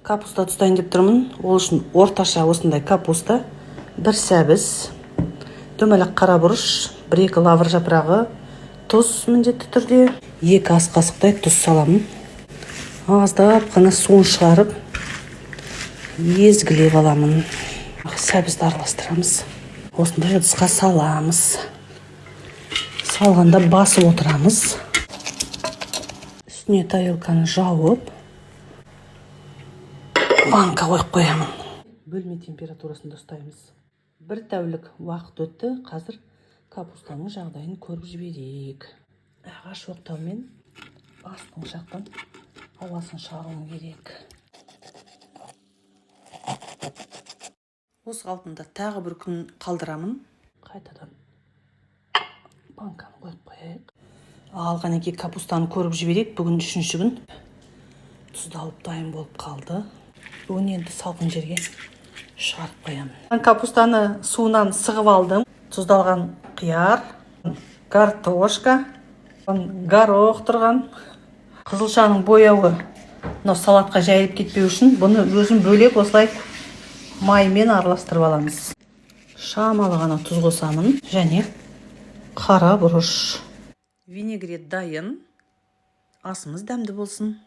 Капуста тұстайын деп тұрмын. Ол үшін орташа осындай капуста, бір сәбіз, дөмелек қара бұрыш, 1-2 лавр жапырағы, тұз міндетті түрде, 2 ас қасықтай тұз саламын. Аздап қана суын шығарып, езгілеп аламын. Сәбізді араластырамыз. Осындай ыдысқа саламыз. Салғанда басып отырамыз. Үстіне тарелканы жауып, банка қойып қоямын. Бөлме температурасында ұстаймыз. 1 тәулік уақыт өтті. Қазір капустаның жағдайын көріп жіберейік. Ағаш оқтаумен астың жақтан ауасын шығаруым керек. Осы қалпында тағы бір күн қалдырамын. Қайтадан банканы қойып қояйық. Алған еке капустаны көріп жіберейік. Бүгін 3-ші күн. Тұздалып дайын болып қалды. Бүгін енді салқын жерге шығарып қоямын. Капустаны суынан сығып алдым. Тұздалған қияр, картошка, горох тұрған. Қызылшаның бояуы салатқа жайылып кетпеу үшін бұны өзім бөлек осылай маймен араластырып аламыз. Шамалы ғана тұз қосамын және қара бұрыш. Винегрет дайын. Асымыз дәмді болсын.